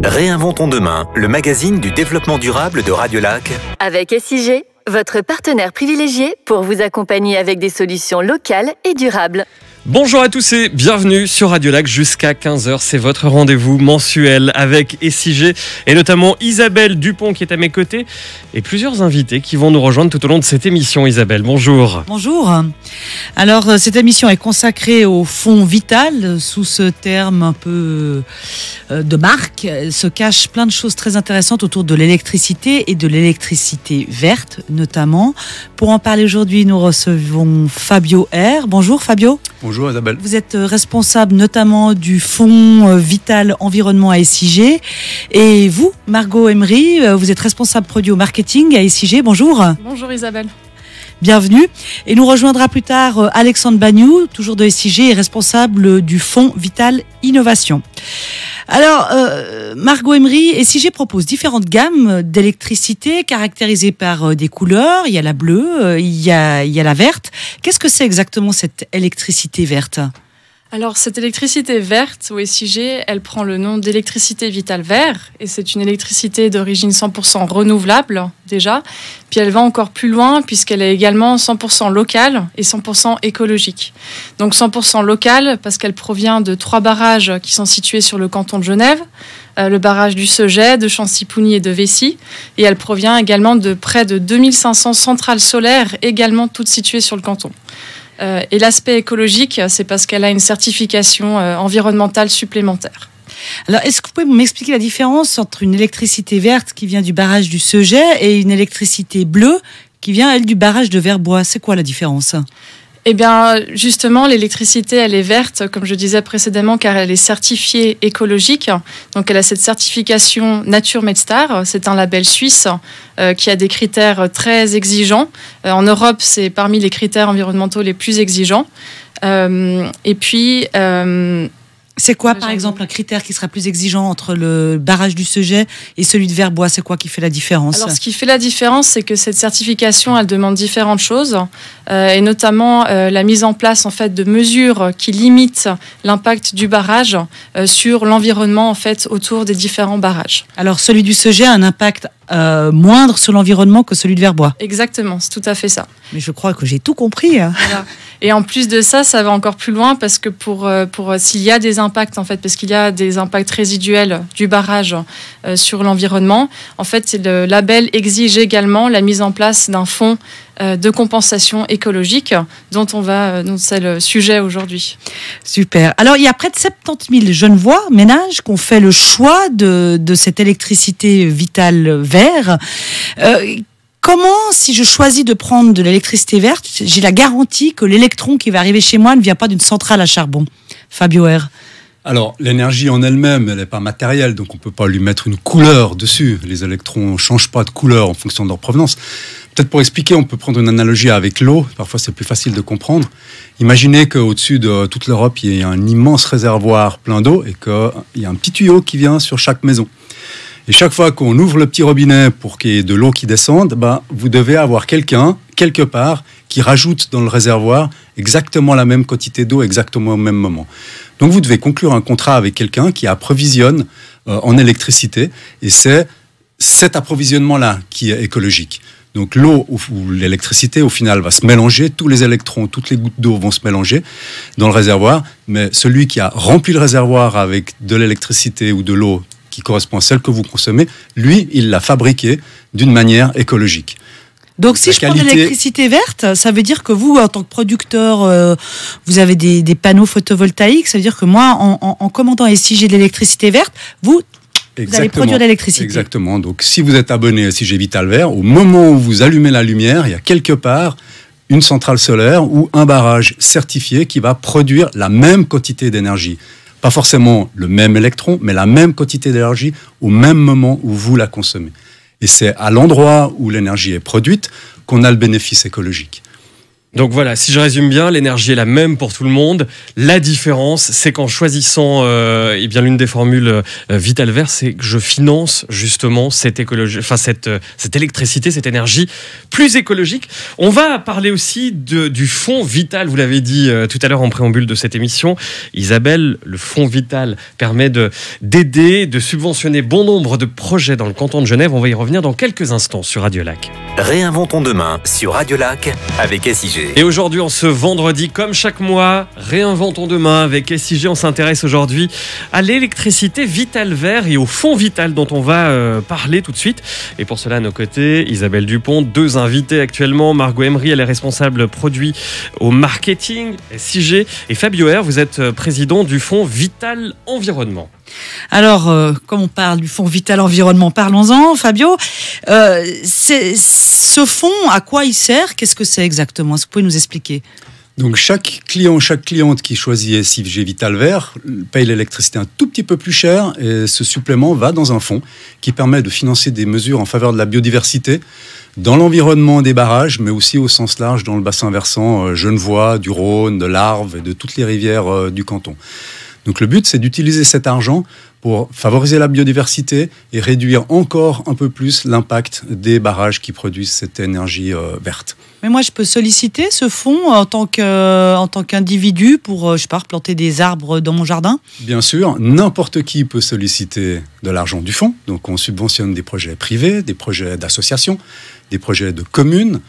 Réinventons demain, le magazine du développement durable de Radiolac. Avec SIG, votre partenaire privilégié pour vous accompagner avec des solutions locales et durables. Bonjour à tous et bienvenue sur Radiolac jusqu'à 15h. C'est votre rendez-vous mensuel avec SIG et notamment Isabelle Dupont qui est à mes côtés et plusieurs invités qui vont nous rejoindre tout au long de cette émission. Isabelle, bonjour. Bonjour. Alors, cette émission est consacrée au fonds vital. Sous ce terme un peu de marque, se cachent plein de choses très intéressantes autour de l'électricité et de l'électricité verte notamment. Pour en parler aujourd'hui, nous recevons Fabio R. Bonjour Fabio. Bonjour Isabelle. Vous êtes responsable notamment du fonds vital environnement à SIG. Et vous, Margot Emery, vous êtes responsable produit au marketing à SIG. Bonjour. Bonjour Isabelle. Bienvenue. Et nous rejoindra plus tard Alexandre Bagnou, toujours de SIG et responsable du fonds Vital Innovation. Alors, Margot Emery, SIG propose différentes gammes d'électricité caractérisées par des couleurs. Il y a la bleue, il y a la verte. Qu'est-ce que c'est exactement cette électricité verte ? Alors, cette électricité verte au SIG, elle prend le nom d'électricité vitale vert et c'est une électricité d'origine 100% renouvelable déjà. Puis elle va encore plus loin puisqu'elle est également 100% locale et 100% écologique. Donc 100% locale parce qu'elle provient de 3 barrages qui sont situés sur le canton de Genève. Le barrage du Seget, de Chancy-Pougny et de Vessy. Et elle provient également de près de 2500 centrales solaires, également toutes situées sur le canton. Et l'aspect écologique, c'est parce qu'elle a une certification environnementale supplémentaire. Alors, est-ce que vous pouvez m'expliquer la différence entre une électricité verte qui vient du barrage du Seget et une électricité bleue qui vient, elle, du barrage de Verbois ? C'est quoi la différence ? Eh bien, justement, l'électricité, elle est verte, comme je disais précédemment, car elle est certifiée écologique. Donc, elle a cette certification Nature Medstar. C'est un label suisse qui a des critères très exigeants. En Europe, c'est parmi les critères environnementaux les plus exigeants. Et puis... c'est quoi, par exemple, un critère qui sera plus exigeant entre le barrage du Seget et celui de Verbois ? C'est quoi qui fait la différence ? Alors, ce qui fait la différence, c'est que cette certification, elle demande différentes choses, et notamment la mise en place en fait de mesures qui limitent l'impact du barrage sur l'environnement en fait autour des différents barrages. Alors, celui du Seget a un impact moindre sur l'environnement que celui de Verbois. Exactement, c'est tout à fait ça. Mais je crois que j'ai tout compris. Voilà. Et en plus de ça, ça va encore plus loin parce que pour s'il y a des impacts en fait, parce qu'il y a des impacts résiduels du barrage sur l'environnement, en fait, le label exige également la mise en place d'un fonds de compensation écologique dont c'est le sujet aujourd'hui. Super. Alors, il y a près de 70 000 Genevois, ménages, qui ont fait le choix de cette électricité vitale vert. Comment, si je choisis de prendre de l'électricité verte, j'ai la garantie que l'électron qui va arriver chez moi ne vient pas d'une centrale à charbon ? Fabio R. Alors, l'énergie en elle-même, elle n'est pas matérielle, donc on ne peut pas lui mettre une couleur dessus. Les électrons ne changent pas de couleur en fonction de leur provenance. Peut-être pour expliquer, on peut prendre une analogie avec l'eau. Parfois, c'est plus facile de comprendre. Imaginez qu'au-dessus de toute l'Europe, il y a un immense réservoir plein d'eau et qu'il y a un petit tuyau qui vient sur chaque maison. Et chaque fois qu'on ouvre le petit robinet pour qu'il y ait de l'eau qui descende, vous devez avoir quelqu'un, quelque part, qui rajoute dans le réservoir exactement la même quantité d'eau, exactement au même moment. Donc vous devez conclure un contrat avec quelqu'un qui approvisionne en électricité, et c'est cet approvisionnement-là qui est écologique. Donc l'eau ou l'électricité, au final, va se mélanger, tous les électrons, toutes les gouttes d'eau vont se mélanger dans le réservoir, mais celui qui a rempli le réservoir avec de l'électricité ou de l'eau qui correspond à celle que vous consommez, lui, il l'a fabriquée d'une manière écologique. Donc, si je prends de l'électricité verte, ça veut dire que vous, en tant que producteur, vous avez des panneaux photovoltaïques. Ça veut dire que moi, en commandant SIG de l'électricité verte, vous allez produire de l'électricité. Exactement. Donc, si vous êtes abonné à SIG Vital Vert, au moment où vous allumez la lumière, il y a quelque part une centrale solaire ou un barrage certifié qui va produire la même quantité d'énergie. Pas forcément le même électron, mais la même quantité d'énergie au même moment où vous la consommez. Et c'est à l'endroit où l'énergie est produite qu'on a le bénéfice écologique. Donc voilà, si je résume bien, l'énergie est la même pour tout le monde. La différence, c'est qu'en choisissant l'une des formules Vital Vert, c'est que je finance justement cette électricité, cette énergie plus écologique. On va parler aussi du fonds Vital, vous l'avez dit tout à l'heure en préambule de cette émission. Isabelle, le fonds Vital permet d'aider, de subventionner bon nombre de projets dans le canton de Genève. On va y revenir dans quelques instants sur Radio Lac. Réinventons demain sur Radio Lac avec SIG. Et aujourd'hui, en ce vendredi, comme chaque mois, réinventons demain avec SIG. On s'intéresse aujourd'hui à l'électricité Vital Vert et au fonds Vital dont on va parler tout de suite. Et pour cela, à nos côtés, Isabelle Dupont, 2 invités actuellement. Margot Emery, elle est responsable produit au marketing SIG. Et Fabio R, vous êtes président du fonds Vital Environnement. Alors, comme on parle du fonds Vital Environnement, parlons-en, Fabio. Ce fonds, à quoi il sert? Qu'est-ce que c'est exactement? Est-ce que vous pouvez nous expliquer? Donc chaque client, chaque cliente qui choisit SIG Vital Vert paye l'électricité un tout petit peu plus cher et ce supplément va dans un fonds qui permet de financer des mesures en faveur de la biodiversité dans l'environnement des barrages, mais aussi au sens large dans le bassin versant genevois, du Rhône, de l'Arve et de toutes les rivières du canton. Donc le but, c'est d'utiliser cet argent pour favoriser la biodiversité et réduire encore un peu plus l'impact des barrages qui produisent cette énergie verte. Mais moi, je peux solliciter ce fonds en tant qu'individu pour, planter des arbres dans mon jardin? Bien sûr, n'importe qui peut solliciter de l'argent du fonds. Donc on subventionne des projets privés, des projets d'associations, des projets de communes.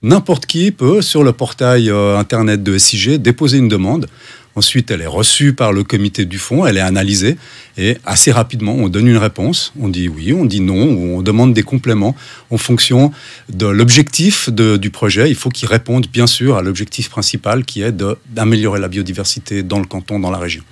N'importe qui peut, sur le portail internet de SIG, déposer une demande. Ensuite, elle est reçue par le comité du fonds, elle est analysée et assez rapidement, on donne une réponse. On dit oui, on dit non, ou on demande des compléments en fonction de l'objectif du projet. Il faut qu'il réponde bien sûr à l'objectif principal qui est d'améliorer la biodiversité dans le canton, dans la région.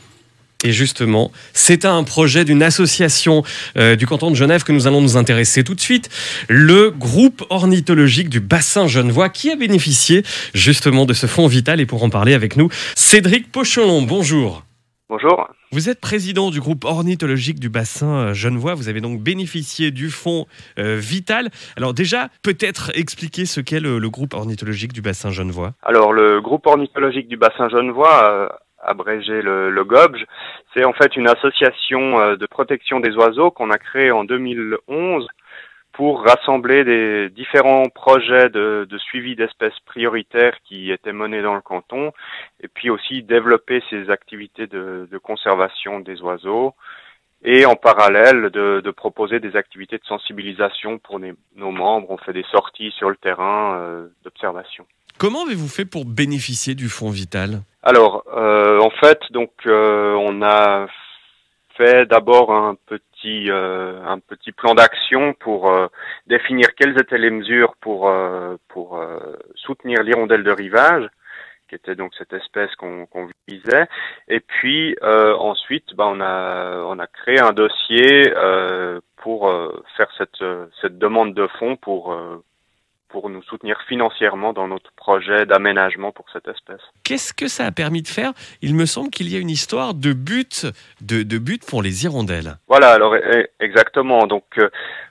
Et justement, c'est un projet d'une association du canton de Genève que nous allons nous intéresser tout de suite. Le groupe ornithologique du bassin genevois qui a bénéficié justement de ce fonds Vital. Et pour en parler avec nous, Cédric Pochelon, bonjour. Bonjour. Vous êtes président du groupe ornithologique du bassin genevois. Vous avez donc bénéficié du fonds Vital. Alors déjà, peut-être expliquer ce qu'est le groupe ornithologique du bassin genevois. Alors le groupe ornithologique du bassin genevois, abrégé le GOBJ, c'est en fait une association de protection des oiseaux qu'on a créée en 2011 pour rassembler des différents projets de suivi d'espèces prioritaires qui étaient menés dans le canton et puis aussi développer ces activités de conservation des oiseaux et en parallèle de proposer des activités de sensibilisation pour nos membres. On fait des sorties sur le terrain d'observation. Comment avez-vous fait pour bénéficier du fonds Vital ? Alors, en fait, donc on a fait d'abord un petit plan d'action pour définir quelles étaient les mesures pour soutenir l'hirondelle de rivage, qui était donc cette espèce qu'on visait. Et puis ensuite, on a créé un dossier pour faire cette demande de fonds pour nous soutenir financièrement dans notre projet d'aménagement pour cette espèce. Qu'est-ce que ça a permis de faire ? Il me semble qu'il y a une histoire de but pour les hirondelles. Voilà, alors exactement. Donc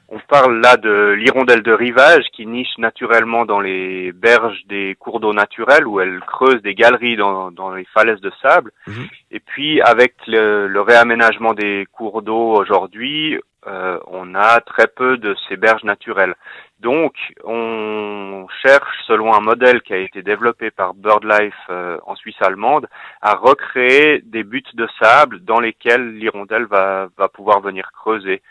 on parle là de l'hirondelle de rivage qui niche naturellement dans les berges des cours d'eau naturels où elle creuse des galeries dans les falaises de sable. Mmh. Et puis avec le réaménagement des cours d'eau aujourd'hui, on a très peu de ces berges naturelles. Donc, on cherche, selon un modèle qui a été développé par BirdLife en Suisse allemande, à recréer des buttes de sable dans lesquelles l'hirondelle va pouvoir venir creuser.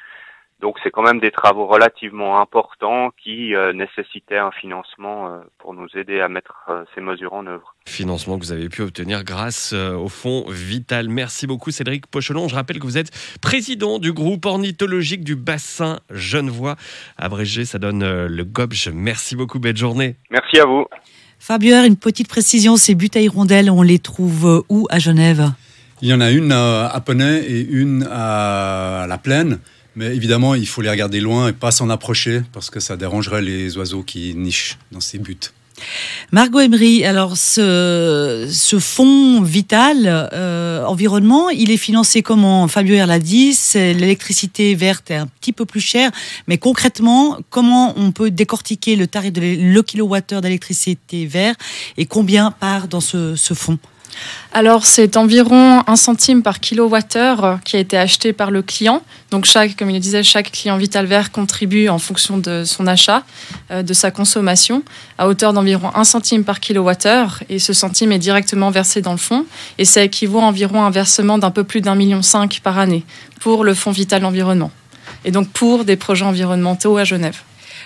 Donc, c'est quand même des travaux relativement importants qui nécessitaient un financement pour nous aider à mettre ces mesures en œuvre. Financement que vous avez pu obtenir grâce au fonds Vital. Merci beaucoup Cédric Pochelon. Je rappelle que vous êtes président du groupe ornithologique du bassin genevois. Abrégé, ça donne le GOBJ. Merci beaucoup, belle journée. Merci à vous. Fabien, une petite précision, ces buttes à hirondelles, on les trouve où à Genève ? Il y en a une à Poney et une à la Plaine. Mais évidemment, il faut les regarder loin et pas s'en approcher parce que ça dérangerait les oiseaux qui nichent dans ces buttes. Margot Emery, alors ce fonds vital environnement, il est financé comment? Fabio R l'a dit, l'électricité verte est un petit peu plus chère, mais concrètement, comment on peut décortiquer le tarif de le kilowattheure d'électricité vert et combien part dans ce fonds? Alors, c'est environ 1 centime par kilowattheure qui a été acheté par le client. Donc, comme il le disait, chaque client Vital Vert contribue en fonction de son achat, de sa consommation, à hauteur d'environ 1 centime par kilowattheure. Et ce centime est directement versé dans le fonds. Et ça équivaut à environ un versement d'un peu plus d'1,5 million par année pour le fonds Vital Environnement. Et donc, pour des projets environnementaux à Genève.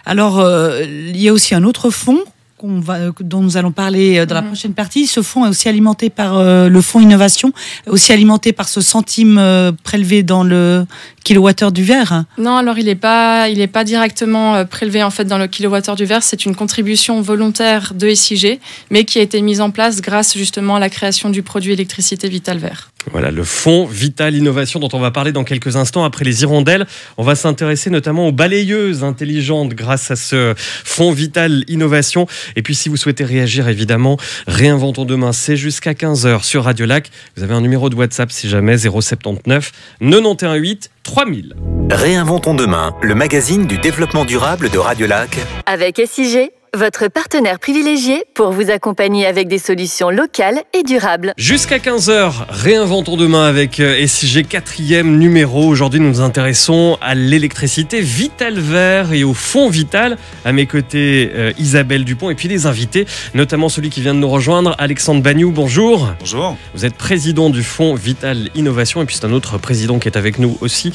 Alors, il y a aussi un autre fonds dont nous allons parler dans la prochaine partie. Ce fonds est aussi alimenté par le fonds Innovation, aussi alimenté par ce centime prélevé dans le kilowattheure du verre. Non, alors il n'est pas directement prélevé en fait dans le kilowattheure du verre. C'est une contribution volontaire de SIG, mais qui a été mise en place grâce justement à la création du produit électricité Vital Vert. Voilà, le fonds Vital Innovation dont on va parler dans quelques instants après les hirondelles. On va s'intéresser notamment aux balayeuses intelligentes grâce à ce fonds Vital Innovation. Et puis si vous souhaitez réagir, évidemment, Réinventons demain, c'est jusqu'à 15h sur Radio Lac. Vous avez un numéro de WhatsApp si jamais, 079 91 8 3000. Réinventons demain, le magazine du développement durable de Radio Lac. Avec SIG, votre partenaire privilégié pour vous accompagner avec des solutions locales et durables. Jusqu'à 15h, Réinventons demain avec SIG, 4e numéro. Aujourd'hui, nous nous intéressons à l'électricité Vital Vert et au fonds Vital. À mes côtés, Isabelle Dupont et puis les invités, notamment celui qui vient de nous rejoindre, Alexandre Bagnoux. Bonjour. Bonjour. Vous êtes président du fonds Vital Innovation et puis c'est un autre président qui est avec nous aussi,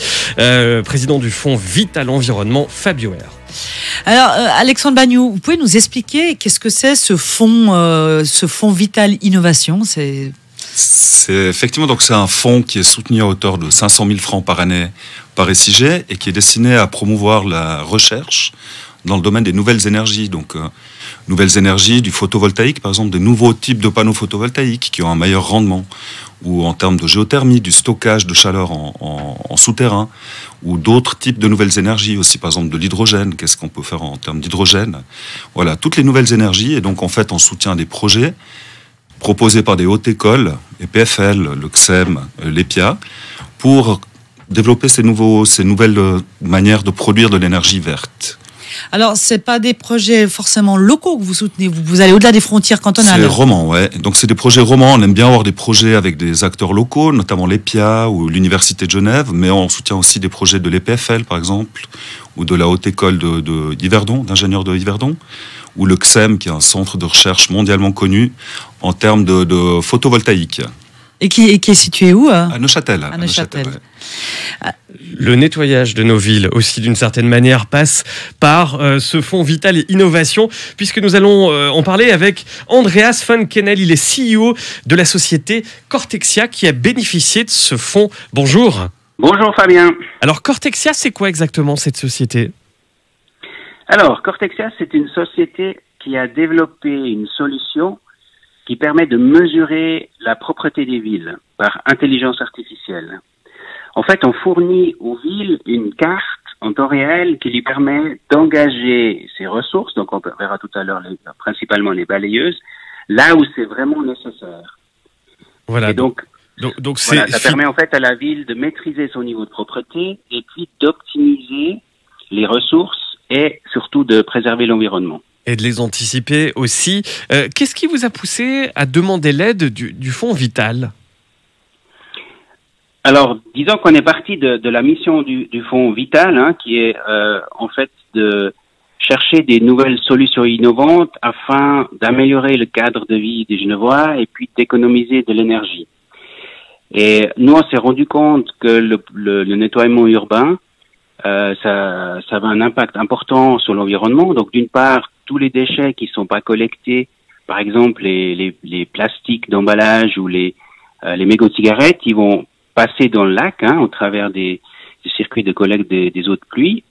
président du fonds Vital Environnement, Fabio R. Alors, Alexandre Bagnoux, vous pouvez nous expliquer qu'est-ce que c'est ce fonds Vital Innovation? C'est effectivement, donc c'est un fonds qui est soutenu à hauteur de 500 000 francs par année par SIG et qui est destiné à promouvoir la recherche dans le domaine des nouvelles énergies. Donc, nouvelles énergies, du photovoltaïque, par exemple, de nouveaux types de panneaux photovoltaïques qui ont un meilleur rendement, ou en termes de géothermie, du stockage de chaleur en souterrain, ou d'autres types de nouvelles énergies aussi, par exemple de l'hydrogène. Qu'est-ce qu'on peut faire en termes d'hydrogène? Voilà, toutes les nouvelles énergies. Et donc, en fait, on soutient des projets proposés par des hautes écoles, EPFL, le CSEM, l'EPIA, pour développer ces nouvelles manières de produire de l'énergie verte. Alors, c'est pas des projets forcément locaux que vous soutenez, vous allez au-delà des frontières cantonales. C'est roman, ouais. Donc, c'est des projets romans. On aime bien avoir des projets avec des acteurs locaux, notamment l'EPIA ou l'Université de Genève, mais on soutient aussi des projets de l'EPFL, par exemple, ou de la Haute École d'Yverdon, d'ingénieurs de Yverdon, ou le CSEM, qui est un centre de recherche mondialement connu en termes de photovoltaïque. Et qui est situé où? À Neuchâtel. À Neuchâtel. Ouais. Le nettoyage de nos villes aussi d'une certaine manière passe par ce fonds Vital Innovation, puisque nous allons en parler avec Andreas van Kennel. Il est CEO de la société Cortexia qui a bénéficié de ce fonds. Bonjour. Bonjour Fabien. Alors Cortexia, c'est quoi exactement cette société? Alors Cortexia, c'est une société qui a développé une solution qui permet de mesurer la propreté des villes par intelligence artificielle. En fait, on fournit aux villes une carte en temps réel qui lui permet d'engager ses ressources, donc on verra tout à l'heure principalement les balayeuses, là où c'est vraiment nécessaire. Voilà. Et donc voilà, ça permet en fait à la ville de maîtriser son niveau de propreté et puis d'optimiser les ressources et surtout de préserver l'environnement. Et de les anticiper aussi. Qu'est-ce qui vous a poussé à demander l'aide du fonds Vital? Alors, disons qu'on est parti de la mission du fonds Vital, qui est en fait de chercher des nouvelles solutions innovantes afin d'améliorer le cadre de vie des Genevois et puis d'économiser de l'énergie. Et nous, on s'est rendu compte que le nettoiement urbain, ça a un impact important sur l'environnement. Donc, d'une part, tous les déchets qui sont pas collectés, par exemple les plastiques d'emballage ou les mégots de cigarettes, ils vont passer dans le lac au travers des circuits de collecte des eaux de pluie.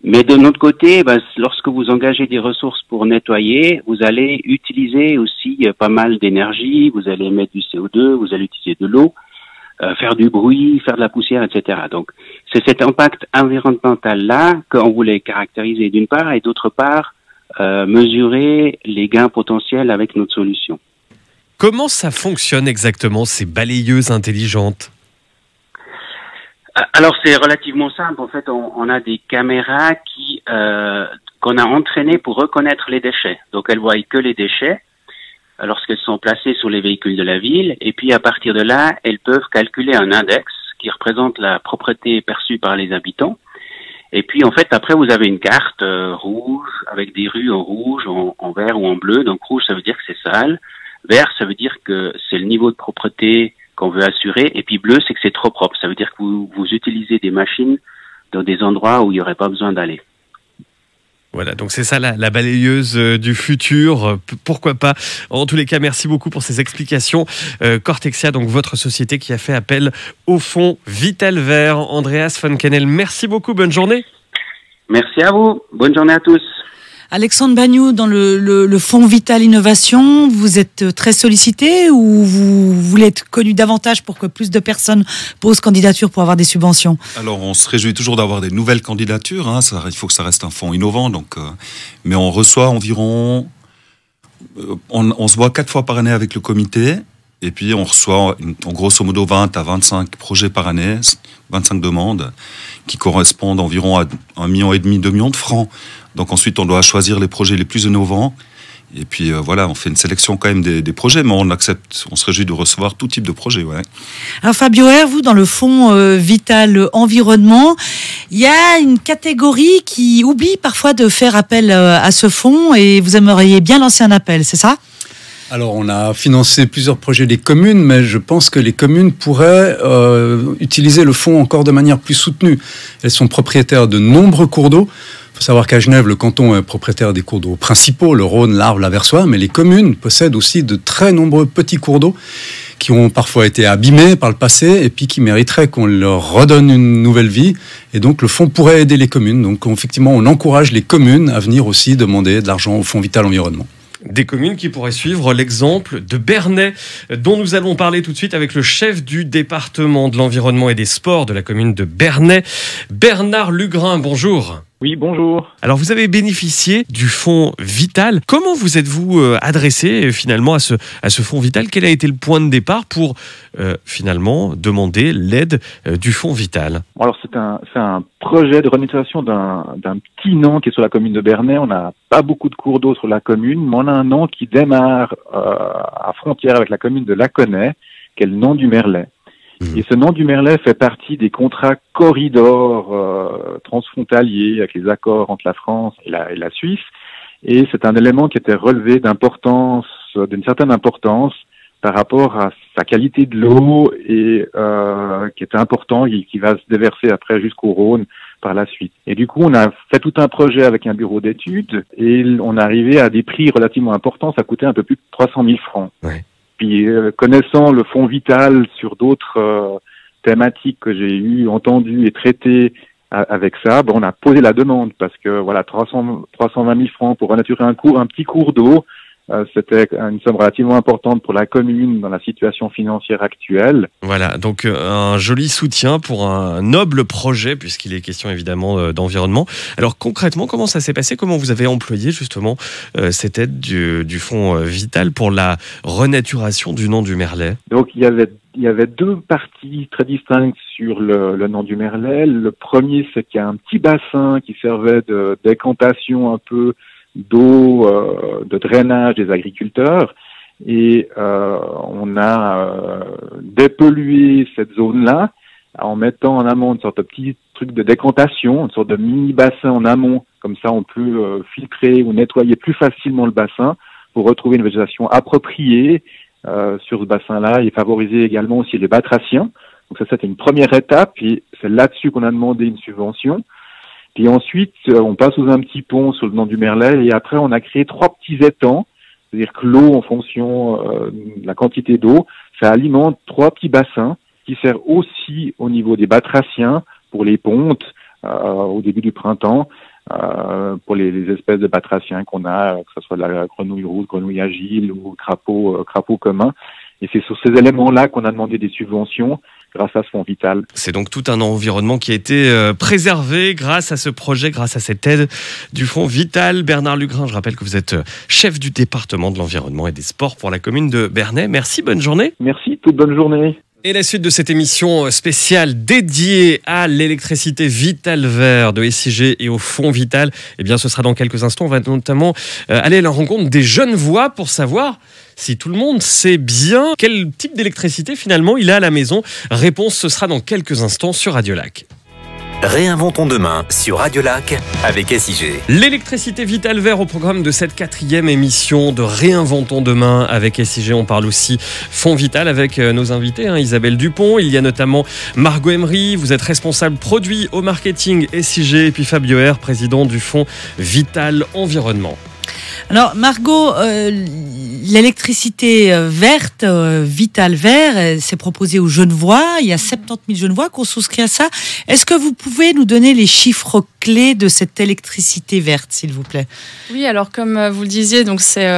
Mais de notre côté, lorsque vous engagez des ressources pour nettoyer, vous allez utiliser aussi pas mal d'énergie, vous allez émettre du CO2, vous allez utiliser de l'eau, faire du bruit, faire de la poussière, etc. Donc, c'est cet impact environnemental-là qu'on voulait caractériser d'une part, et d'autre part, mesurer les gains potentiels avec notre solution. Comment ça fonctionne exactement, ces balayeuses intelligentes ? Alors c'est relativement simple. En fait, on a des caméras qu'on a entraînées pour reconnaître les déchets. Donc elles voient que les déchets lorsqu'elles sont placées sur les véhicules de la ville. Et puis à partir de là, elles peuvent calculer un index qui représente la propreté perçue par les habitants. Et puis en fait, après vous avez une carte rouge avec des rues en rouge, en vert ou en bleu. Donc rouge, ça veut dire que c'est sale. Vert, ça veut dire que c'est le niveau de propreté qu'on veut assurer. Et puis bleu, c'est que c'est trop propre. Ça veut dire que vous utilisez des machines dans des endroits où il n'y aurait pas besoin d'aller. Voilà, donc c'est ça la balayeuse du futur, pourquoi pas. En tous les cas, merci beaucoup pour ces explications. Cortexia, donc votre société qui a fait appel au fonds Vital Vert. Andreas von Kennel, merci beaucoup, bonne journée. Merci à vous, bonne journée à tous. Alexandre Bagnoud, dans le fonds Vital Innovation, vous êtes très sollicité ou vous voulez être connu davantage pour que plus de personnes posent candidature pour avoir des subventions ? Alors, on se réjouit toujours d'avoir des nouvelles candidatures. Il faut que ça reste un fonds innovant. Mais on reçoit environ... On se voit 4 fois par année avec le comité. Et puis, on reçoit en grosso modo 20 à 25 projets par année, 25 demandes, qui correspondent environ à 1,5 million, 2 millions de francs. Donc ensuite, on doit choisir les projets les plus innovants. Et puis on fait une sélection quand même des projets, mais on se réjouit de recevoir tout type de projet. Ouais. Alors Fabio R, vous, dans le fonds Vital Environnement, il y a une catégorie qui oublie parfois de faire appel à ce fonds et vous aimeriez bien lancer un appel, c'est ça ? Alors, on a financé plusieurs projets des communes, mais je pense que les communes pourraient utiliser le fonds encore de manière plus soutenue. Elles sont propriétaires de nombreux cours d'eau. Il faut savoir qu'à Genève, le canton est propriétaire des cours d'eau principaux, le Rhône, l'Arve, l'Aversoix, mais les communes possèdent aussi de très nombreux petits cours d'eau qui ont parfois été abîmés par le passé et puis qui mériteraient qu'on leur redonne une nouvelle vie. Et donc, le fonds pourrait aider les communes. Donc, effectivement, on encourage les communes à venir aussi demander de l'argent au fonds Vital Environnement. Des communes qui pourraient suivre l'exemple de Bernay, dont nous allons parler tout de suite avec le chef du département de l'environnement et des sports de la commune de Bernay, Bernard Lugrin. Bonjour. Oui, bonjour. Alors, vous avez bénéficié du fonds Vital. Comment vous êtes-vous adressé finalement à ce fonds Vital ? Quel a été le point de départ pour finalement demander l'aide du fonds Vital ? Alors, c'est un projet de renaturation d'un petit nant qui est sur la commune de Bernay. On n'a pas beaucoup de cours d'eau sur la commune, mais on a un nant qui démarre à frontière avec la commune de Laconay, qui est le nant du Merlet. Et ce nant du Merlet fait partie des contrats corridors transfrontaliers avec les accords entre la France et la Suisse. Et c'est un élément qui était relevé d'une certaine importance par rapport à sa qualité de l'eau et qui était important et qui va se déverser après jusqu'au Rhône par la suite. Et du coup, on a fait tout un projet avec un bureau d'études et on est arrivé à des prix relativement importants. Ça coûtait un peu plus de 300 000 francs. Ouais. Puis, connaissant le fonds Vital sur d'autres thématiques que j'ai entendues et traitées avec ça, on a posé la demande parce que voilà, 320 000 francs pour renaturer un petit cours d'eau, c'était une somme relativement importante pour la commune dans la situation financière actuelle. Voilà, donc un joli soutien pour un noble projet, puisqu'il est question évidemment d'environnement. Alors concrètement, comment ça s'est passé ? Comment vous avez employé justement cette aide du fonds Vital pour la renaturation du nant du Merlet ? Donc il y avait deux parties très distinctes sur le nant du Merlet. Le premier, c'est qu'il y a un petit bassin qui servait de décantation un peu d'eau, de drainage des agriculteurs, et on a dépollué cette zone-là en mettant en amont une sorte de petit truc de décantation, une sorte de mini-bassin en amont, comme ça on peut filtrer ou nettoyer plus facilement le bassin pour retrouver une végétation appropriée sur ce bassin-là et favoriser également aussi les batraciens. Donc ça, c'était une première étape, et c'est là-dessus qu'on a demandé une subvention. Puis ensuite, on passe sous un petit pont sur le nant du Merlet, et après, on a créé 3 petits étangs. C'est-à-dire que l'eau, en fonction de la quantité d'eau, ça alimente 3 petits bassins qui servent aussi au niveau des batraciens pour les pontes au début du printemps, pour les espèces de batraciens qu'on a, que ce soit la grenouille rouge, grenouille agile ou crapaud commun. Et c'est sur ces éléments-là qu'on a demandé des subventions. grâce à ce fonds Vital. C'est donc tout un environnement qui a été préservé grâce à ce projet, grâce à cette aide du fonds Vital. Bernard Lugrin, je rappelle que vous êtes chef du département de l'environnement et des sports pour la commune de Bernay. Merci, bonne journée. Merci, toute bonne journée. Et la suite de cette émission spéciale dédiée à l'électricité Vital Vert de SIG et au fonds Vital, eh bien, ce sera dans quelques instants. On va notamment aller à la rencontre des jeunes voix pour savoir si tout le monde sait bien quel type d'électricité finalement il a à la maison. Réponse, ce sera dans quelques instants sur Radio Lac. Réinventons demain sur Radio Lac avec SIG. L'électricité Vital Vert au programme de cette 4e émission de Réinventons demain avec SIG. On parle aussi Fonds Vital avec nos invités, Isabelle Dupont. Il y a notamment Margot Emery, vous êtes responsable produit au marketing SIG, et puis Fabio R, président du Fonds Vital Environnement. Alors Margot, l'électricité verte, Vital Vert, c'est proposé aux Genevois. Il y a 70 000 Genevois qui ont souscrit à ça. Est-ce que vous pouvez nous donner les chiffres clés de cette électricité verte, s'il vous plaît? Oui, alors comme vous le disiez, donc c'est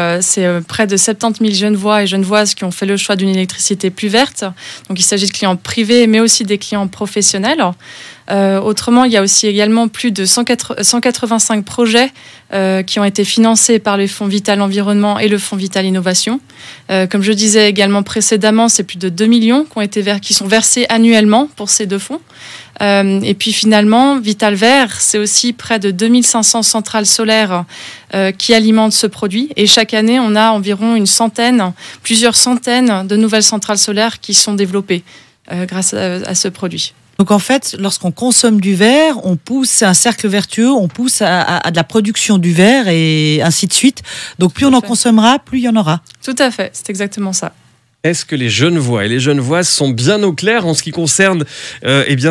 près de 70 000 Genevois et Genevoises qui ont fait le choix d'une électricité plus verte. Donc il s'agit de clients privés, mais aussi des clients professionnels. Autrement, il y a aussi également plus de 185 projets qui ont été financés par le Fonds Vital Environnement et le Fonds Vital Innovation. Comme je disais également précédemment, c'est plus de 2 millions qui sont versés annuellement pour ces deux fonds. Et puis finalement, Vital Vert, c'est aussi près de 2500 centrales solaires qui alimentent ce produit. Et chaque année, on a environ plusieurs centaines de nouvelles centrales solaires qui sont développées grâce à ce produit. Donc en fait, lorsqu'on consomme du verre, on pousse un cercle vertueux, on pousse à de la production du verre et ainsi de suite. Donc plus on en consommera, plus il y en aura. Tout à fait, c'est exactement ça. Est-ce que les Genevois et les Genevoises sont bien au clair en ce qui concerne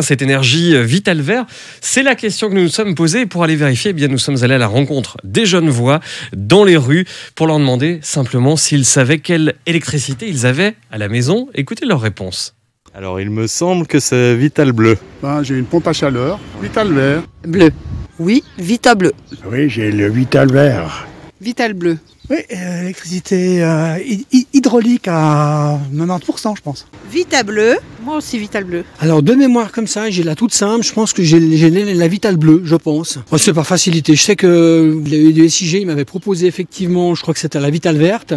cette énergie Vital Vert? C'est la question que nous nous sommes posée. Et pour aller vérifier, nous sommes allés à la rencontre des Genevois dans les rues pour leur demander simplement s'ils savaient quelle électricité ils avaient à la maison. Écoutez leur réponse. Alors, il me semble que c'est Vital Bleu. J'ai une pompe à chaleur, Vital Vert. Bleu. Oui, Vital Bleu. Oui, j'ai le Vital Vert. Vital Bleu. Oui, électricité hydraulique à 90%, je pense. Vital Bleu. Moi aussi, Vital Bleu. Alors, de mémoire comme ça, j'ai la toute simple. Je pense que j'ai la Vital Bleu, je pense. Moi, c'est par facilité. Je sais que le SIG, il m'avait proposé effectivement, je crois que c'était la Vital Verte.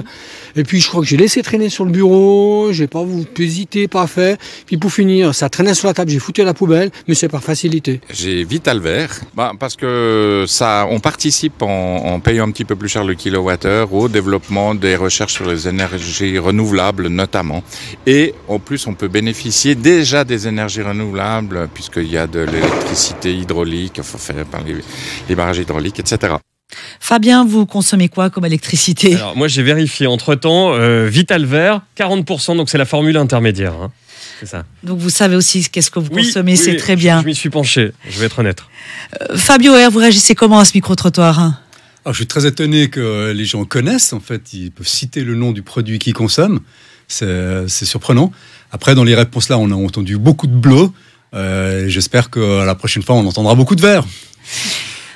Et puis, je crois que j'ai laissé traîner sur le bureau. J'ai pas hésité, pas fait. Puis, pour finir, ça traînait sur la table. J'ai foutu à la poubelle, mais c'est par facilité. J'ai Vital Vert, parce que on participe en payant un petit peu plus cher le kilowattheure au développement des recherches sur les énergies renouvelables notamment. Et en plus, on peut bénéficier déjà des énergies renouvelables puisqu'il y a de l'électricité hydraulique, fait par les barrages hydrauliques, etc. Fabien, vous consommez quoi comme électricité? Alors, moi, j'ai vérifié entre-temps. Vital Vert, 40%, donc c'est la formule intermédiaire. C'est ça. Donc vous savez aussi qu'est-ce que vous consommez, c'est très bien. Je m'y suis penché, je vais être honnête. Fabio R, vous réagissez comment à ce micro-trottoir? Alors, je suis très étonné que les gens connaissent, en fait, ils peuvent citer le nom du produit qu'ils consomment. C'est surprenant. Après, dans les réponses là, on a entendu beaucoup de bleu. J'espère que la prochaine fois, on entendra beaucoup de vert.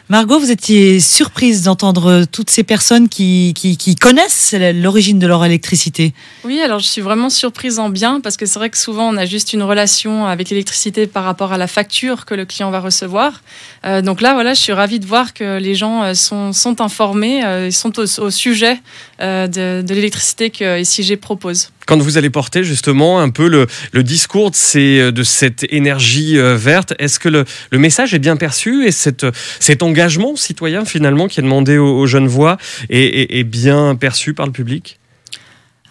Margot, vous étiez surprise d'entendre toutes ces personnes qui connaissent l'origine de leur électricité. Oui, alors je suis vraiment surprise en bien parce que c'est vrai que souvent on a juste une relation avec l'électricité par rapport à la facture que le client va recevoir. Donc là, voilà, je suis ravie de voir que les gens sont informés, sont au sujet de l'électricité que SIG propose. Quand vous allez porter justement un peu le discours de cette énergie verte, est-ce que le message est bien perçu et cet engagement citoyen finalement qui est demandé aux Genevois est bien perçu par le public?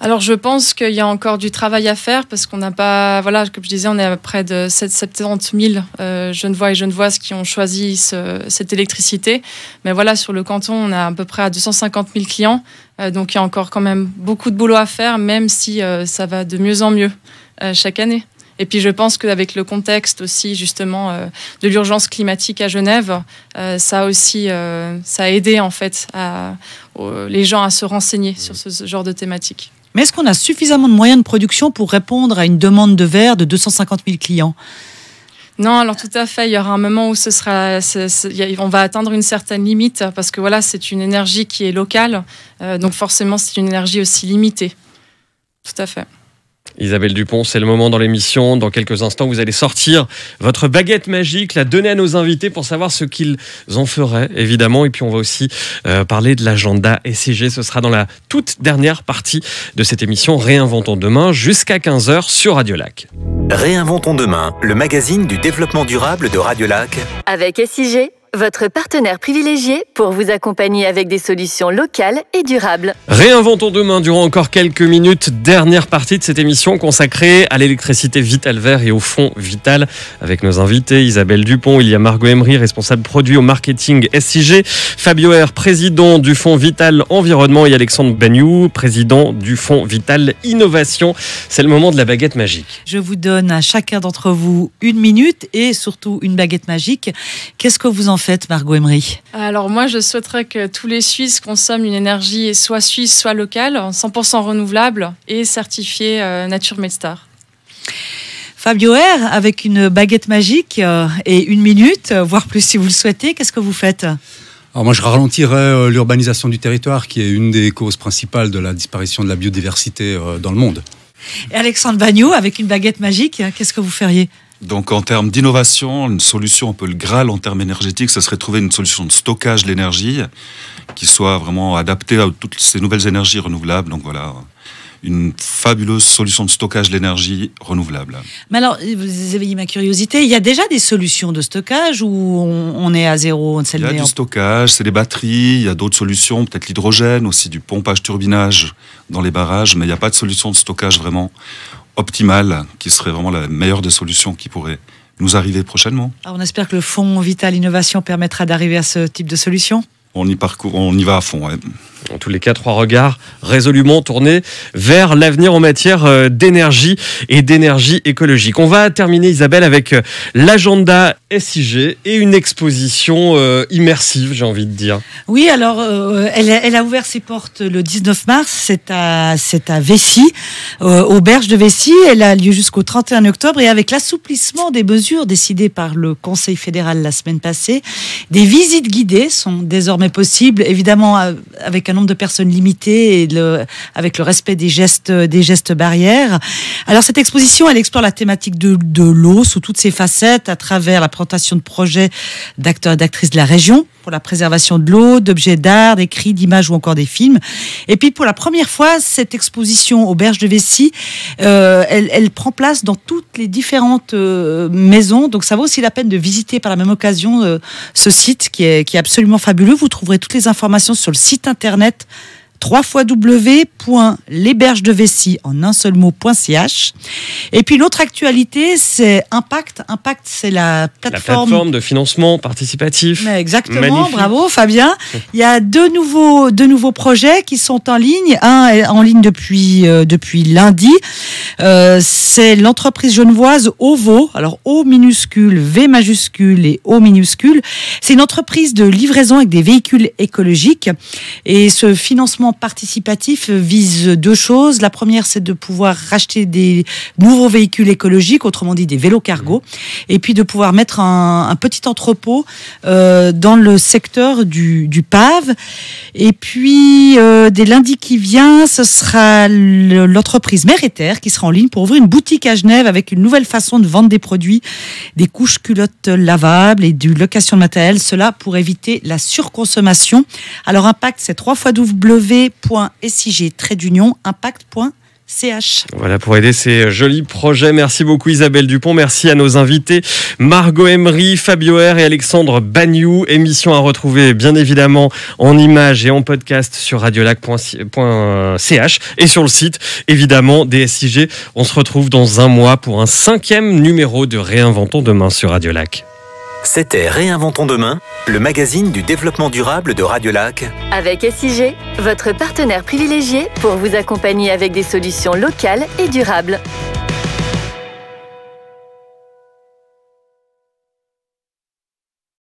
Alors je pense qu'il y a encore du travail à faire parce qu'on n'a pas, voilà, comme je disais, on est à près de 70 000 Genevois et Genevoises qui ont choisi cette électricité. Mais voilà, sur le canton, on a à peu près à 250 000 clients. Donc il y a encore quand même beaucoup de boulot à faire, même si ça va de mieux en mieux chaque année. Et puis je pense qu'avec le contexte aussi justement de l'urgence climatique à Genève, ça a aidé en fait les gens à se renseigner sur ce genre de thématique. Mais est-ce qu'on a suffisamment de moyens de production pour répondre à une demande de verre de 250 000 clients? Non, alors tout à fait. Il y aura un moment où on va atteindre une certaine limite parce que voilà, c'est une énergie qui est locale, donc forcément c'est une énergie aussi limitée. Tout à fait. Isabelle Dupont, c'est le moment dans l'émission. Dans quelques instants, vous allez sortir votre baguette magique, la donner à nos invités pour savoir ce qu'ils en feraient, évidemment. Et puis, on va aussi parler de l'agenda SIG. Ce sera dans la toute dernière partie de cette émission Réinventons demain, jusqu'à 15h sur Radio Lac. Réinventons demain, le magazine du développement durable de Radio Lac. Avec SIG, votre partenaire privilégié pour vous accompagner avec des solutions locales et durables. Réinventons demain durant encore quelques minutes. Dernière partie de cette émission consacrée à l'électricité Vital Vert et au fonds Vital avec nos invités Isabelle Dupont, il y a Margot Emery, responsable produit au marketing SIG, Fabio R, président du fonds Vital Environnement et Alexandre Bagnou, président du fonds Vital Innovation. C'est le moment de la baguette magique. Je vous donne à chacun d'entre vous 1 minute et surtout une baguette magique. Qu'est-ce que vous en faites, Margot Emery? Alors moi, je souhaiterais que tous les Suisses consomment une énergie soit suisse, soit locale, 100% renouvelable et certifiée Nature Medstar. Fabio R, avec une baguette magique et 1 minute, voire plus si vous le souhaitez, qu'est-ce que vous faites? Alors moi, je ralentirais l'urbanisation du territoire, qui est une des causes principales de la disparition de la biodiversité dans le monde. Et Alexandre Bagnou, avec une baguette magique, qu'est-ce que vous feriez? Donc en termes d'innovation, une solution un peu le Graal en termes énergétiques, ce serait trouver une solution de stockage de l'énergie qui soit vraiment adaptée à toutes ces nouvelles énergies renouvelables. Donc voilà, une fabuleuse solution de stockage de l'énergie renouvelable. Mais alors, vous éveillez ma curiosité, il y a déjà des solutions de stockage où on est à zéro? Il y a du stockage, c'est des batteries, il y a d'autres solutions, peut-être l'hydrogène, aussi du pompage-turbinage dans les barrages, mais il n'y a pas de solution de stockage vraiment optimale, qui serait vraiment la meilleure des solutions qui pourrait nous arriver prochainement. Alors on espère que le fonds Vital Innovation permettra d'arriver à ce type de solution. On y va à fond, ouais. En tous les cas, 3 regards résolument tournés vers l'avenir en matière d'énergie et d'énergie écologique. On va terminer, Isabelle, avec l'agenda SIG et une exposition immersive, j'ai envie de dire. Oui, alors elle a ouvert ses portes le 19 mars, c'est à Vessy, aux berges de Vessy. Elle a lieu jusqu'au 31 octobre et avec l'assouplissement des mesures décidées par le Conseil fédéral la semaine passée, des visites guidées sont désormais possibles, évidemment avec un nombre de personnes limité et avec le respect des gestes barrières. Alors cette exposition, elle explore la thématique de l'eau sous toutes ses facettes à travers la présentation de projets d'acteurs et d'actrices de la région pour la préservation de l'eau, d'objets d'art, d'écrits, d'images ou encore des films. Et puis pour la première fois, cette exposition aux berges de Vessy, elle prend place dans toutes les différentes maisons. Donc ça vaut aussi la peine de visiter par la même occasion ce site qui est absolument fabuleux. Vous trouverez toutes les informations sur le site internet www.lesbergesdevessy en un seul mot.ch. Et puis l'autre actualité, c'est Impact. Impact, c'est la plateforme de financement participatif. Mais exactement, magnifique. Bravo Fabien. Il y a deux nouveaux projets qui sont en ligne. Un est en ligne depuis lundi. C'est l'entreprise genevoise OVO. Alors O minuscule, V majuscule et O minuscule. C'est une entreprise de livraison avec des véhicules écologiques. Et ce financement participatif vise 2 choses. La première, c'est de pouvoir racheter des nouveaux véhicules écologiques, autrement dit des vélos cargo, et puis de pouvoir mettre un petit entrepôt dans le secteur du PAV. Et puis, dès lundi qui vient, ce sera l'entreprise Mer et Terre qui sera en ligne pour ouvrir une boutique à Genève avec une nouvelle façon de vendre des produits, des couches culottes lavables et du location de matériel. Cela pour éviter la surconsommation. Alors, Impact, c'est www.sig-impact.ch. Voilà pour aider ces jolis projets. Merci beaucoup Isabelle Dupont. Merci à nos invités Margot Emery, Fabio R et Alexandre Bagnou. Émission à retrouver bien évidemment en images et en podcast sur radiolac.ch et sur le site évidemment des SIG. On se retrouve dans un mois pour un 5e numéro de Réinventons demain sur Radio Lac. C'était Réinventons demain, le magazine du développement durable de Radio Lac. Avec SIG, votre partenaire privilégié pour vous accompagner avec des solutions locales et durables.